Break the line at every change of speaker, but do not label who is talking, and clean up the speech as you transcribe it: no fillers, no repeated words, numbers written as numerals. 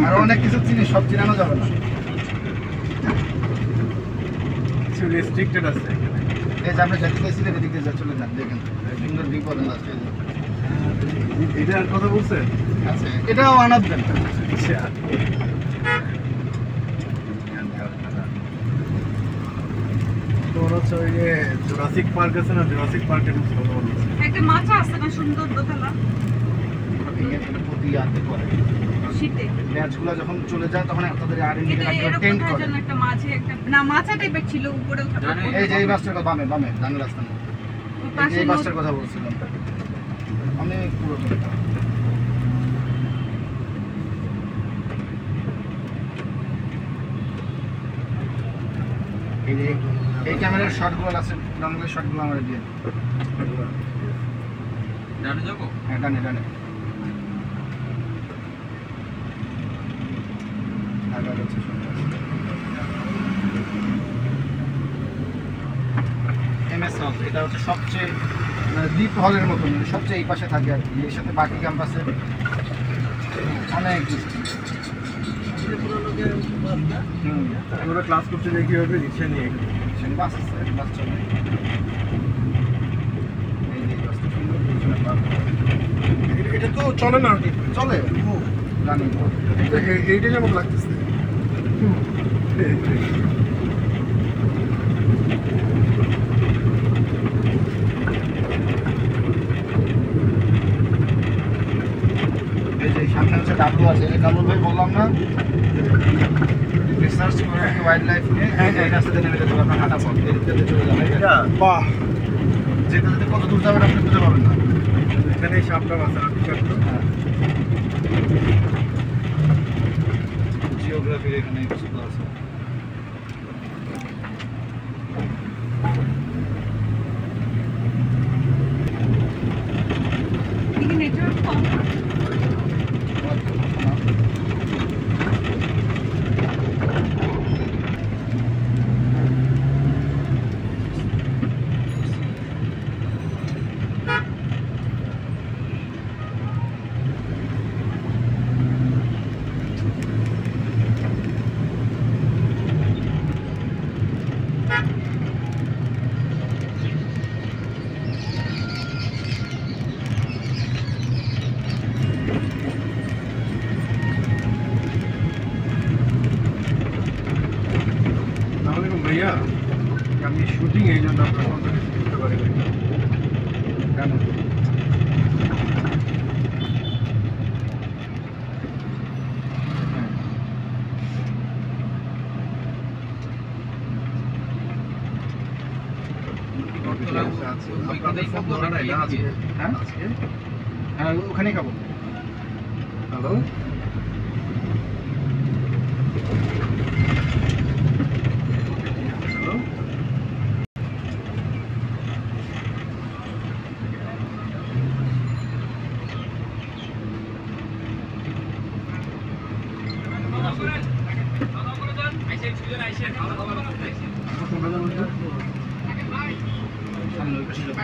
আর অনেক কিছু জিনিস সব চিনানো যাবে না।
কিছু রেস্ট্রিক্টেড আছে এখানে।
এই যে আপনি যেতে গেছিলেন এদিকে যা চলে যান, দেখেন সুন্দর ভিউ পাবেন লাস্টে।
এটার কথা বলছেন?
আচ্ছা, এটাও আনাবেন।
আচ্ছা, তোর হচ্ছে ওই যে জুরাসিক পার্ক আছে না, জুরাসিক পার্কের মতো কথা বলছে।
একটা মাছা আছে না সুন্দর দোতলা
প্রতি ইয়াতে করে
শীতে
ম্যাচগুলো যখন চলে যায় তখন আপনাদের আর
এটা এরকম
টেন্ট
কোথায়
করে।
যেন একটা মাঝে একটা না মাছা টাইপের ছিল উপরে ওঠা
এই যে এই বাসটার কথা বামে বামে ডান রাস্তা না,
পাশে
এই বাসটার কথা বলছিলাম অনেক পুরোনো। এই যে এই ক্যামেরার শটগুলো আছে, রঙের শটগুলো আমরা দিয়ে
ডানে যাবো।
হ্যাঁ ডানে ডানে আবার হচ্ছে এমএস হল, এটা হচ্ছে সবচেয়ে মানে দ্বীপ হলের মতন, সবচেয়ে এই পাশে থাকে আর কি, এর সাথে বাকি ক্যাম্পাসে অনেক
ওরা ক্লাস করতে গিয়ে কি হবে, রিক্সা নিয়ে
বাস আছে, বাস চলে। এই যে বাসটা সুন্দর পিছনে park করা।
এটা তো চলে না,
চলে জানি
এইটা যেমন লাগতেছে।
এই যে সামনে হচ্ছে ডাবলু আছে, এই ডাবলু ভাই বললাম না রিসার্চ করে ওয়াইল্ড লাইফ নিয়ে এই রাস্তাতে নেমে যেতে পারবেন, হাঁটা পথ এদিকে চলে যাবে।
বাহ,
যেতে যেতে কত দূর যাবেন আপনি বুঝতে পারবেন না।
এখানে সাপটা বাঁচা
জিওগ্রাফির এখানে কিছু আছে।
এদিকে নেটওয়ার্ক কম
ভাইয়া, আমি শুটিং এই জন্য আপনার কন্ট্যাক্ট করতে পারি না।
কেন
আপনাদের ফোন ধরা নাই না আজকে?
হ্যাঁ হ্যাঁ ওখানেই খাবো।
হ্যালো, হ্যালো,
সামনে ওই পাশে যাবো।